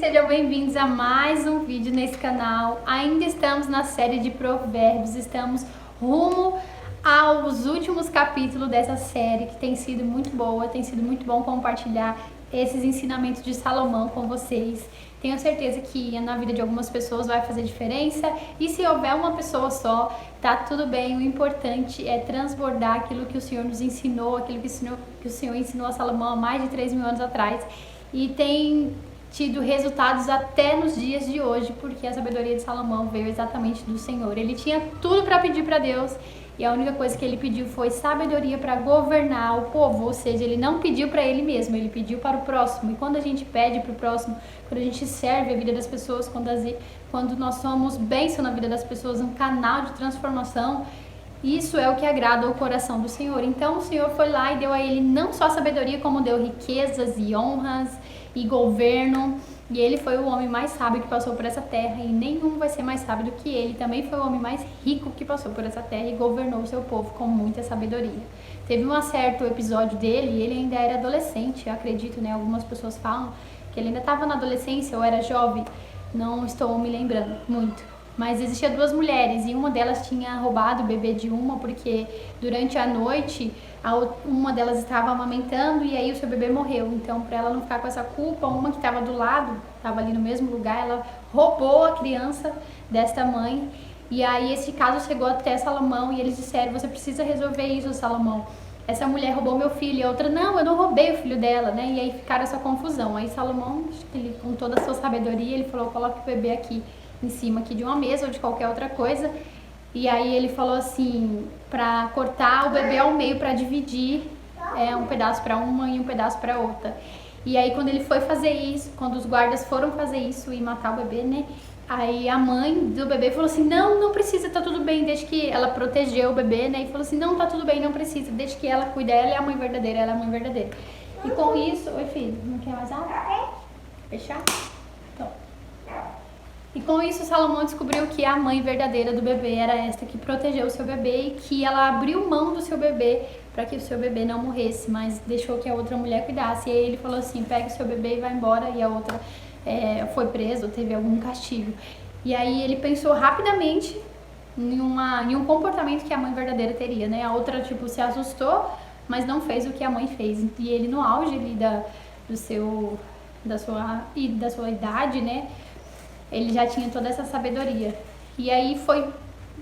sejam bem-vindos a mais um vídeo nesse canal. Ainda estamos na série de Provérbios, estamos rumo aos últimos capítulos dessa série, que tem sido muito boa, tem sido muito bom compartilhar esses ensinamentos de Salomão com vocês. Tenho certeza que na vida de algumas pessoas vai fazer diferença, e se houver uma pessoa só, tá tudo bem. O importante é transbordar aquilo que o Senhor nos ensinou, aquilo que o Senhor ensinou a Salomão há mais de 3.000 anos atrás, e tem tido resultados até nos dias de hoje, porque a sabedoria de Salomão veio exatamente do Senhor. Ele tinha tudo para pedir para Deus, e a única coisa que ele pediu foi sabedoria para governar o povo, ou seja, ele não pediu para ele mesmo, ele pediu para o próximo. E quando a gente pede para o próximo, quando a gente serve a vida das pessoas, quando nós somos bênção na vida das pessoas, um canal de transformação, isso é o que agrada o coração do Senhor. Então o Senhor foi lá e deu a ele não só sabedoria, como deu riquezas e honras e governo. E ele foi o homem mais sábio que passou por essa terra, e nenhum vai ser mais sábio do que ele. Também foi o homem mais rico que passou por essa terra e governou o seu povo com muita sabedoria. Teve um certo episódio dele, e ele ainda era adolescente, eu acredito, né? Algumas pessoas falam que ele ainda estava na adolescência ou era jovem, não estou me lembrando muito. Mas existiam duas mulheres, e uma delas tinha roubado o bebê de uma, porque durante a noite uma delas estava amamentando e aí o seu bebê morreu. Então, para ela não ficar com essa culpa, uma que estava do lado, estava ali no mesmo lugar, ela roubou a criança desta mãe. E aí esse caso chegou até Salomão, e eles disseram: você precisa resolver isso, Salomão. Essa mulher roubou meu filho, e a outra: não, eu não roubei o filho dela, né? E aí ficaram essa confusão. Aí Salomão, ele, com toda a sua sabedoria, ele falou: coloque o bebê aqui em cima aqui de uma mesa ou de qualquer outra coisa. E aí ele falou assim, para cortar o bebê ao meio, para dividir um pedaço para uma e um pedaço para outra. E aí quando ele foi fazer isso, quando os guardas foram fazer isso e matar o bebê, né? Aí a mãe do bebê falou assim: não precisa, tá tudo bem, desde que ela protegeu o bebê, né? E falou assim: não, tá tudo bem, não precisa, desde que ela cuida, ela é a mãe verdadeira, ela é a mãe verdadeira. E com isso, oi filho, não quer mais água? Fechar? Então. E com isso Salomão descobriu que a mãe verdadeira do bebê era esta que protegeu o seu bebê, e que ela abriu mão do seu bebê para que o seu bebê não morresse, mas deixou que a outra mulher cuidasse. E aí ele falou assim: pegue o seu bebê e vai embora. E a outra foi presa ou teve algum castigo. E aí ele pensou rapidamente em um comportamento que a mãe verdadeira teria, né? A outra se assustou, mas não fez o que a mãe fez. E ele, no auge ali da sua idade, né? Ele já tinha toda essa sabedoria. E aí foi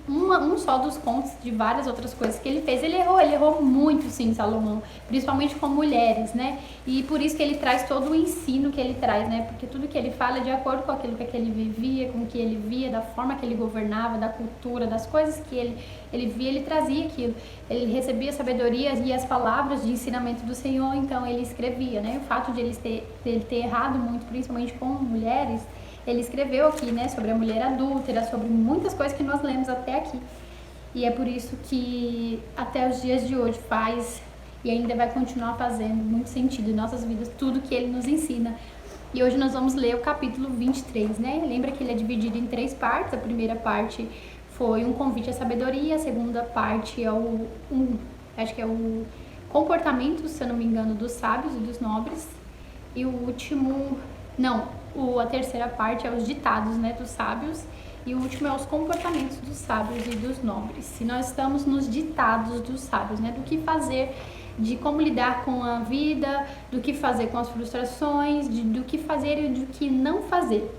um só dos contos de várias outras coisas que ele fez. Ele errou muito, sim, Salomão, principalmente com mulheres, né? E por isso que ele traz todo o ensino que ele traz, né? Porque tudo que ele fala é de acordo com aquilo que ele vivia, com o que ele via, da forma que ele governava, da cultura, das coisas que ele via, ele trazia aquilo. Ele recebia sabedoria e as palavras de ensinamento do Senhor, então ele escrevia, né? O fato de ele ter errado muito, principalmente com mulheres, ele escreveu aqui, né, sobre a mulher adúltera, sobre muitas coisas que nós lemos até aqui. E é por isso que até os dias de hoje faz e ainda vai continuar fazendo muito sentido em nossas vidas, tudo que ele nos ensina. E hoje nós vamos ler o capítulo 23, né? Lembra que ele é dividido em 3 partes. A primeira parte foi um convite à sabedoria, a segunda parte é o comportamento, se eu não me engano, dos sábios e dos nobres. E a terceira parte é os ditados, né, dos sábios, e o último é os comportamentos dos sábios e dos nobres. E nós estamos nos ditados dos sábios, né, do que fazer, de como lidar com a vida, do que fazer com as frustrações, do que fazer e do que não fazer.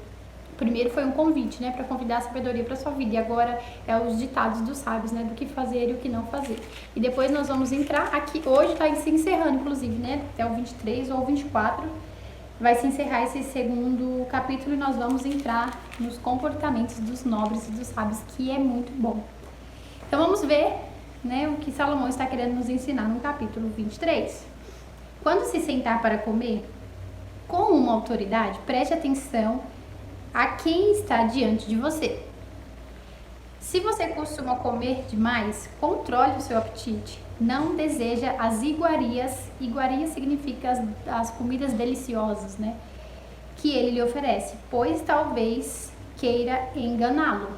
Primeiro foi um convite, né, para convidar a sabedoria para sua vida, e agora é os ditados dos sábios, né, do que fazer e o que não fazer. E depois nós vamos entrar aqui, hoje está se encerrando, inclusive, né, até o 23 ou 24, vai se encerrar esse segundo capítulo, e nós vamos entrar nos comportamentos dos nobres e dos sábios, que é muito bom. Então vamos ver, né, o que Salomão está querendo nos ensinar no capítulo 23. Quando se sentar para comer com uma autoridade, preste atenção a quem está diante de você. Se você costuma comer demais, controle o seu apetite. Não deseja as iguarias. Iguarias significa as comidas deliciosas, né? Que ele lhe oferece, pois talvez queira enganá-lo.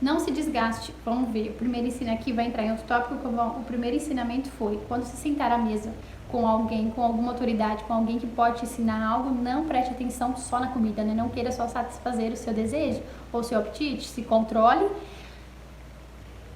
Não se desgaste. Vamos ver. O primeiro ensino aqui vai entrar em outro tópico. O primeiro ensinamento foi: quando se sentar à mesa com alguém, com alguma autoridade, com alguém que pode te ensinar algo, não preste atenção só na comida, né? Não queira só satisfazer o seu desejo ou o seu apetite, se controle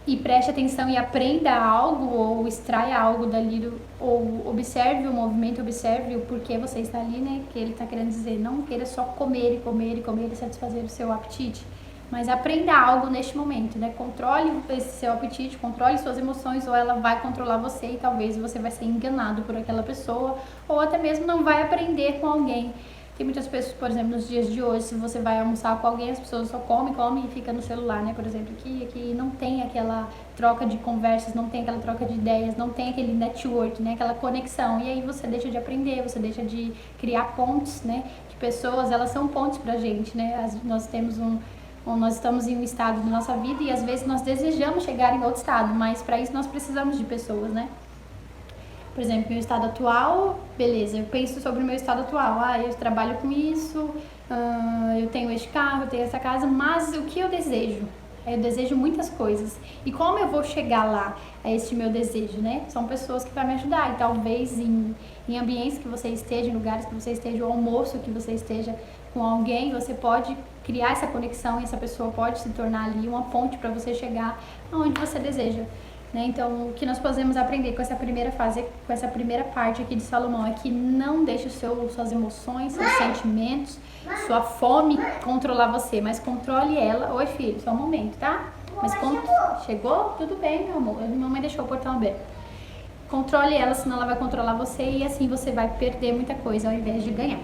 e preste atenção e aprenda algo ou extraia algo dali, ou observe o movimento, observe o porquê você está ali, né? Que ele está querendo dizer, não queira só comer e comer e comer e satisfazer o seu apetite, mas aprenda algo neste momento, né? Controle esse seu apetite, controle suas emoções, ou ela vai controlar você e talvez você vai ser enganado por aquela pessoa, ou até mesmo não vai aprender com alguém. Tem muitas pessoas, por exemplo, nos dias de hoje, se você vai almoçar com alguém, as pessoas só comem e fica no celular, né? Por exemplo, aqui não tem aquela troca de conversas, não tem aquela troca de ideias, não tem aquele network, né? Aquela conexão. E aí você deixa de aprender, você deixa de criar pontes, né? Que pessoas, elas são pontes pra gente, né? Nós estamos em um estado da nossa vida e às vezes nós desejamos chegar em outro estado, mas para isso nós precisamos de pessoas, né? Por exemplo, meu estado atual, beleza, eu penso sobre o meu estado atual. Eu trabalho com isso, eu tenho este carro, eu tenho essa casa, mas o que eu desejo? Eu desejo muitas coisas. E como eu vou chegar lá, a este meu desejo, né? São pessoas que vão me ajudar. E talvez em ambientes que você esteja, em lugares que você esteja, ou almoço que você esteja com alguém, você pode criar essa conexão e essa pessoa pode se tornar ali uma ponte para você chegar aonde você deseja. Né? Então, o que nós podemos aprender com essa primeira fase, com essa primeira parte aqui de Salomão, é que não deixe suas emoções, seus sentimentos, sua fome controlar você, mas controle ela. Oi, filho, só um momento, tá? Mas chegou? Tudo bem, meu amor. Minha mãe deixou o portão aberto. Controle ela, senão ela vai controlar você e assim você vai perder muita coisa ao invés de ganhar.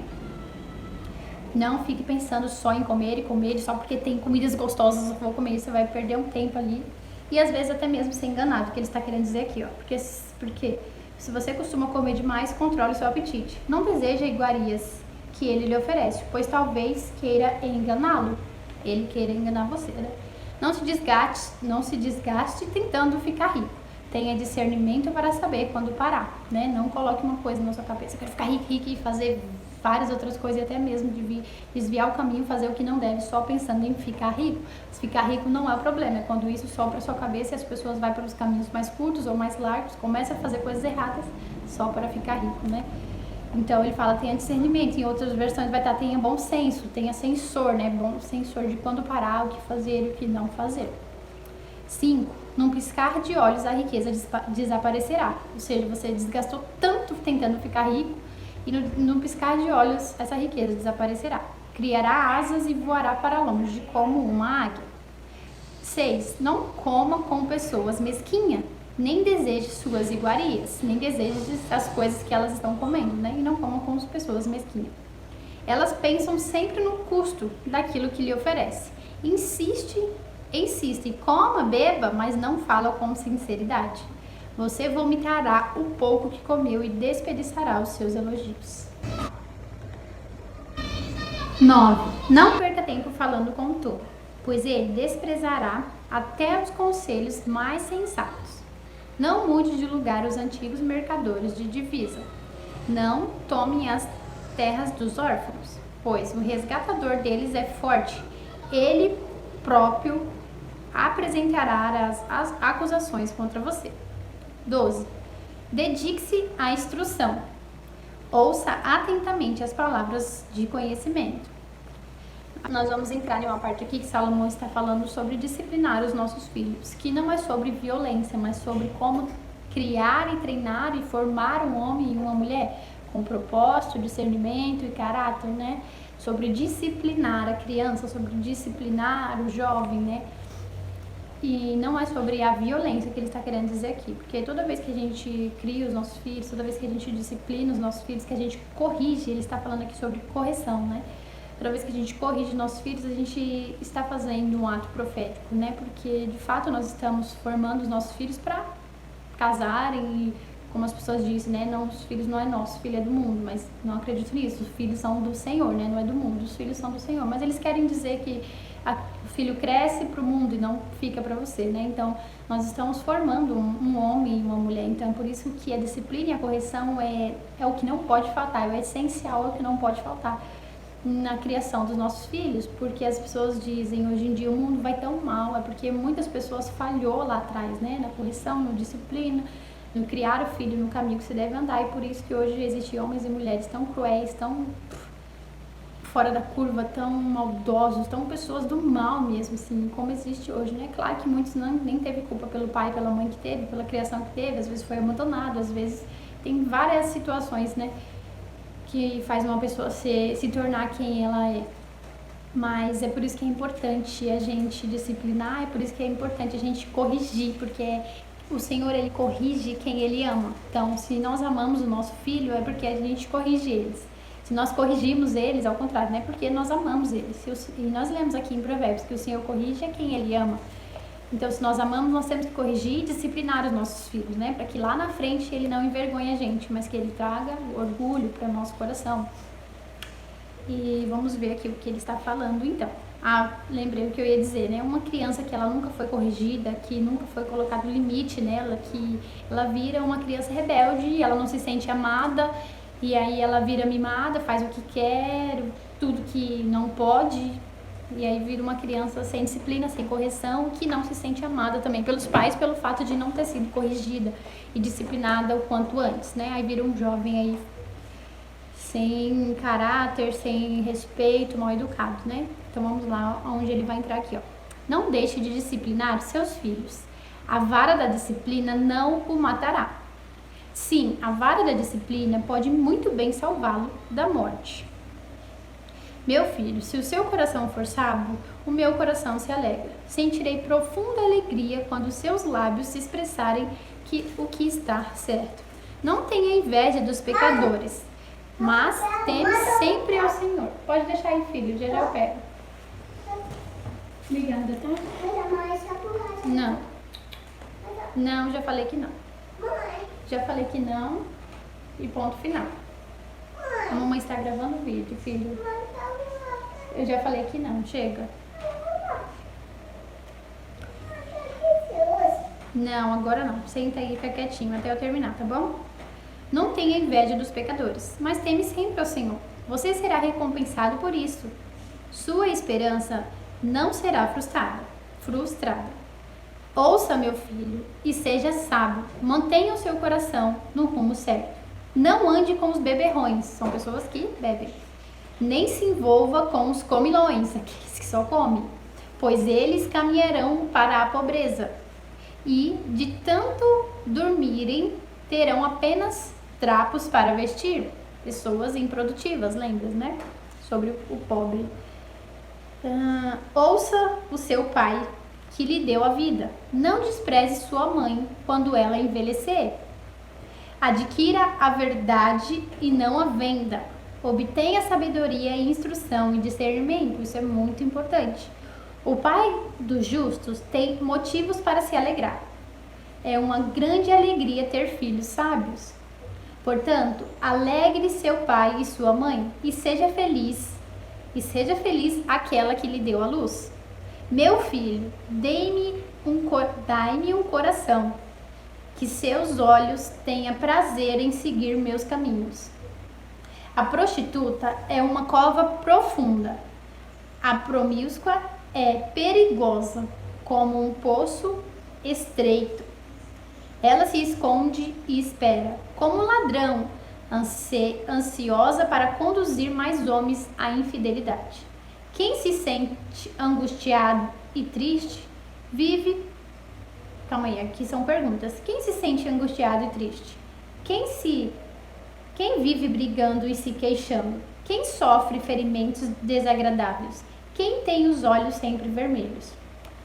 Não fique pensando só em comer e comer, só porque tem comidas gostosas eu vou comer, você vai perder um tempo ali. E às vezes até mesmo ser enganado, que ele está querendo dizer aqui, ó. Porque se você costuma comer demais, controle o seu apetite. Não deseja iguarias que ele lhe oferece, pois talvez queira enganá-lo. Ele queira enganar você, né? Não se desgaste tentando ficar rico. Tenha discernimento para saber quando parar, né? Não coloque uma coisa na sua cabeça, eu quero ficar rico e fazer várias outras coisas e até mesmo desviar o caminho, fazer o que não deve, só pensando em ficar rico. Se ficar rico não é o problema, é quando isso sobe para sua cabeça e as pessoas vão pelos caminhos mais curtos ou mais largos, começam a fazer coisas erradas só para ficar rico, né? Então ele fala, tenha discernimento, em outras versões vai estar, tenha bom senso, tenha sensor, né? Bom sensor de quando parar, o que fazer e o que não fazer. 5. Num piscar de olhos a riqueza desaparecerá. Ou seja, você desgastou tanto tentando ficar rico e no piscar de olhos essa riqueza desaparecerá. Criará asas e voará para longe como uma águia. 6. Não coma com pessoas mesquinhas, nem deseje suas iguarias, nem deseje as coisas que elas estão comendo, né? E não coma com as pessoas mesquinhas. Elas pensam sempre no custo daquilo que lhe oferece. Insiste, coma, beba, mas não fala com sinceridade. Você vomitará o pouco que comeu e desperdiçará os seus elogios. 9. Não perca tempo falando com o tolo, pois ele desprezará até os conselhos mais sensatos. Não mude de lugar os antigos mercadores de divisa. Não tome as terras dos órfãos, pois o resgatador deles é forte. Ele próprio apresentará as acusações contra você. 12. Dedique-se à instrução. Ouça atentamente as palavras de conhecimento. Nós vamos entrar em uma parte aqui que Salomão está falando sobre disciplinar os nossos filhos, que não é sobre violência, mas sobre como criar e treinar e formar um homem e uma mulher com propósito, discernimento e caráter, né? Sobre disciplinar a criança, sobre disciplinar o jovem, né? E não é sobre a violência que ele está querendo dizer aqui, porque toda vez que a gente cria os nossos filhos, toda vez que a gente disciplina os nossos filhos, que a gente corrige, ele está falando aqui sobre correção, né? Toda vez que a gente corrige nossos filhos, a gente está fazendo um ato profético, né? Porque de fato nós estamos formando os nossos filhos para casarem e, como as pessoas dizem, né? Não, os filhos não é nosso, filho é do mundo, mas não acredito nisso. Os filhos são do Senhor, né? Não é do mundo, os filhos são do Senhor. Mas eles querem dizer que o filho cresce para o mundo e não fica para você, né? Então, nós estamos formando um homem e uma mulher. Então, por isso que a disciplina e a correção é o que não pode faltar, é o essencial, é o que não pode faltar na criação dos nossos filhos, porque as pessoas dizem, hoje em dia o mundo vai tão mal, é porque muitas pessoas falhou lá atrás, né? Na correção, na disciplina, no criar o filho no caminho que se deve andar, e por isso que hoje existem homens e mulheres tão cruéis, tão fora da curva, tão maldosos, tão pessoas do mal mesmo, assim, como existe hoje, né? Claro que muitos nem teve culpa pelo pai, pela mãe que teve, pela criação que teve, às vezes foi abandonado, às vezes tem várias situações, né, que faz uma pessoa se tornar quem ela é. Mas é por isso que é importante a gente disciplinar, é por isso que é importante a gente corrigir, porque o Senhor, Ele corrige quem Ele ama. Então, se nós amamos o nosso filho, é porque a gente corrige eles. Se nós corrigimos eles, ao contrário, não é porque nós amamos eles. E nós lemos aqui em Provérbios que o Senhor corrige a quem Ele ama. Então, se nós amamos, nós temos que corrigir e disciplinar os nossos filhos, né? Para que lá na frente Ele não envergonhe a gente, mas que Ele traga orgulho para o nosso coração. E vamos ver aqui o que Ele está falando, então. Lembrei o que eu ia dizer, né? Uma criança que ela nunca foi corrigida, que nunca foi colocado limite nela, que ela vira uma criança rebelde, ela não se sente amada, e aí ela vira mimada, faz o que quer, tudo que não pode, e aí vira uma criança sem disciplina, sem correção, que não se sente amada também pelos pais, pelo fato de não ter sido corrigida e disciplinada o quanto antes, né? Aí vira um jovem aí sem caráter, sem respeito, mal educado, né? Então vamos lá, onde ele vai entrar aqui, ó. Não deixe de disciplinar seus filhos. A vara da disciplina não o matará. Sim, a vara da disciplina pode muito bem salvá-lo da morte. Meu filho, se o seu coração for sábio, o meu coração se alegra. Sentirei profunda alegria quando seus lábios se expressarem o que está certo. Não tenha inveja dos pecadores, mas teme sempre ao Senhor. Pode deixar aí, filho, já eu pego. Obrigada, tá? Não. Não, já falei que não. Já falei que não e ponto final. A mamãe está gravando o vídeo, filho. Eu já falei que não, chega. Não, agora não. Senta aí e fica quietinho até eu terminar, tá bom? Não tenha inveja dos pecadores, mas teme sempre ao Senhor. Você será recompensado por isso. Sua esperança não será frustrada. Ouça, meu filho, e seja sábio. Mantenha o seu coração no rumo certo. Não ande com os beberrões, são pessoas que bebem. Nem se envolva com os comilões, aqueles que só comem, pois eles caminharão para a pobreza. E, de tanto dormirem, terão apenas trapos para vestir. Pessoas improdutivas, lembra, né? Sobre o pobre. Ouça o seu pai, que lhe deu a vida. Não despreze sua mãe quando ela envelhecer. Adquira a verdade e não a venda. Obtenha sabedoria e instrução e discernimento. Isso é muito importante. O pai dos justos tem motivos para se alegrar. É uma grande alegria ter filhos sábios. Portanto, alegre seu pai e sua mãe e seja feliz. E seja feliz aquela que lhe deu a luz. Meu filho, dai-me um coração, que seus olhos tenham prazer em seguir meus caminhos. A prostituta é uma cova profunda. A promíscua é perigosa, como um poço estreito. Ela se esconde e espera, como um ladrão, ansiosa para conduzir mais homens à infidelidade. Quem se sente angustiado e triste, vive... Calma aí, aqui são perguntas. Quem se sente angustiado e triste? Quem vive brigando e se queixando? Quem sofre ferimentos desagradáveis? Quem tem os olhos sempre vermelhos?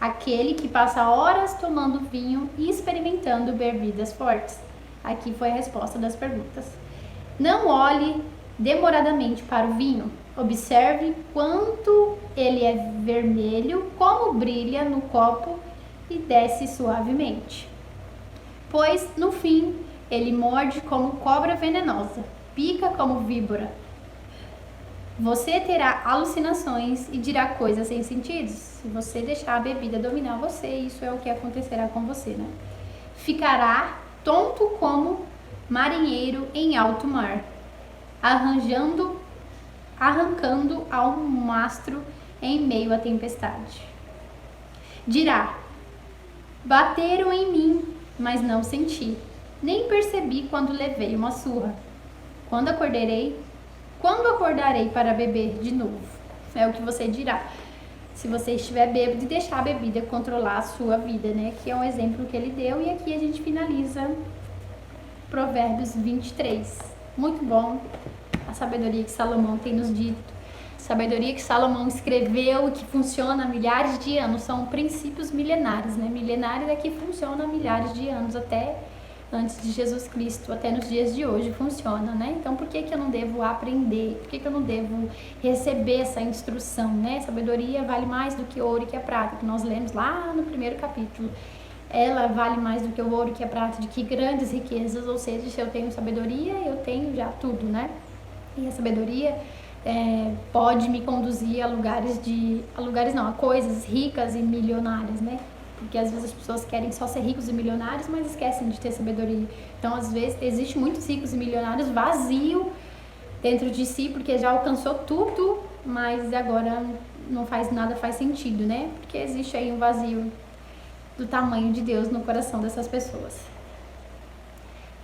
Aquele que passa horas tomando vinho e experimentando bebidas fortes. Aqui foi a resposta das perguntas. Não olhe demoradamente para o vinho. Observe quanto ele é vermelho, como brilha no copo e desce suavemente. Pois, no fim, ele morde como cobra venenosa, pica como víbora. Você terá alucinações e dirá coisas sem sentido. Se você deixar a bebida dominar você, isso é o que acontecerá com você, né? Ficará tonto como marinheiro em alto mar, arrancando ao mastro em meio à tempestade. Dirá: bateram em mim, mas não senti. Nem percebi quando levei uma surra. Quando acordarei para beber de novo? É o que você dirá se você estiver bêbado e deixar a bebida controlar a sua vida, né? Que é um exemplo que ele deu. E aqui a gente finaliza Provérbios 23. Muito bom a sabedoria que Salomão tem nos dito. Sabedoria que Salomão escreveu e que funciona há milhares de anos. São princípios milenares, né? Milenares é que funciona há milhares de anos, até antes de Jesus Cristo, até nos dias de hoje funciona, né? Então, por que eu não devo aprender? Por que eu não devo receber essa instrução, né? Sabedoria vale mais do que ouro e que a prata, que nós lemos lá no primeiro capítulo. Ela vale mais do que o ouro e que a prata, de que grandes riquezas, ou seja, se eu tenho sabedoria, eu tenho já tudo, né? E a sabedoria pode me conduzir a coisas ricas e milionárias, né? Porque às vezes as pessoas querem só ser ricos e milionários, mas esquecem de ter sabedoria. Então, às vezes, existe muitos ricos e milionários vazio dentro de si, porque já alcançou tudo, mas agora nada faz sentido, né? Porque existe aí um vazio do tamanho de Deus no coração dessas pessoas.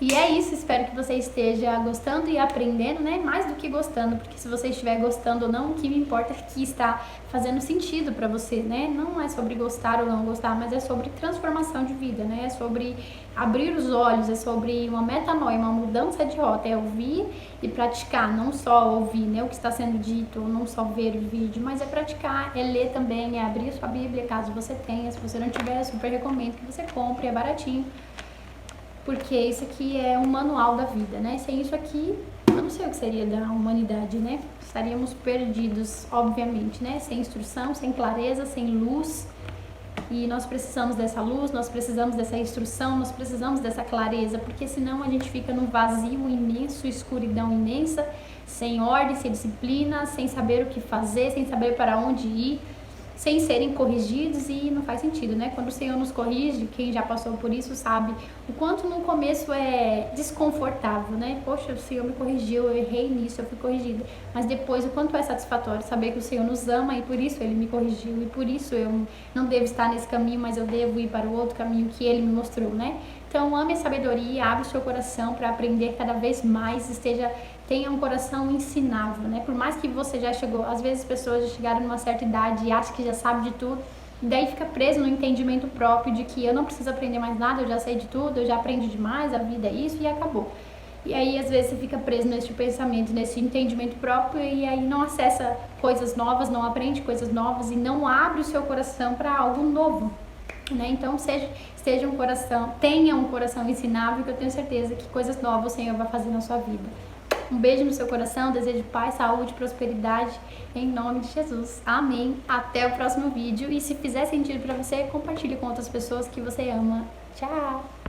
E é isso, espero que você esteja gostando e aprendendo, né? Mais do que gostando, porque se você estiver gostando ou não, o que me importa é que está fazendo sentido para você, né? Não é sobre gostar ou não gostar, mas é sobre transformação de vida, né? É sobre abrir os olhos, é sobre uma metanoia, uma mudança de rota, é ouvir e praticar, não só ouvir, né, o que está sendo dito, ou não só ver o vídeo, mas é praticar, é ler também, é abrir a sua Bíblia, caso você tenha. Se você não tiver, eu super recomendo que você compre, é baratinho. Porque isso aqui é um manual da vida, né? Sem isso aqui, eu não sei o que seria da humanidade, né? Estaríamos perdidos, obviamente, né? Sem instrução, sem clareza, sem luz. E nós precisamos dessa luz, nós precisamos dessa instrução, nós precisamos dessa clareza, porque senão a gente fica num vazio imenso, escuridão imensa, sem ordem, sem disciplina, sem saber o que fazer, sem saber para onde ir, sem serem corrigidos, e não faz sentido, né? Quando o Senhor nos corrige, quem já passou por isso sabe o quanto no começo é desconfortável, né? Poxa, o Senhor me corrigiu, eu errei nisso, eu fui corrigida. Mas depois, o quanto é satisfatório saber que o Senhor nos ama e por isso Ele me corrigiu, e por isso eu não devo estar nesse caminho, mas eu devo ir para o outro caminho que Ele me mostrou, né? Então, ame a sabedoria, abre o seu coração para aprender cada vez mais, tenha um coração ensinável, né? Por mais que você já chegou, às vezes as pessoas já chegaram numa certa idade e acham que já sabe de tudo, e daí fica preso no entendimento próprio de que eu não preciso aprender mais nada, eu já sei de tudo, eu já aprendi demais, a vida é isso e acabou. E aí, às vezes, você fica preso nesse pensamento, nesse entendimento próprio, e aí não acessa coisas novas, não aprende coisas novas e não abre o seu coração para algo novo, né? Então, tenha um coração ensinável, que eu tenho certeza que coisas novas o Senhor vai fazer na sua vida. Um beijo no seu coração, desejo paz, saúde, prosperidade, em nome de Jesus. Amém. Até o próximo vídeo. E se fizer sentido para você, compartilhe com outras pessoas que você ama. Tchau!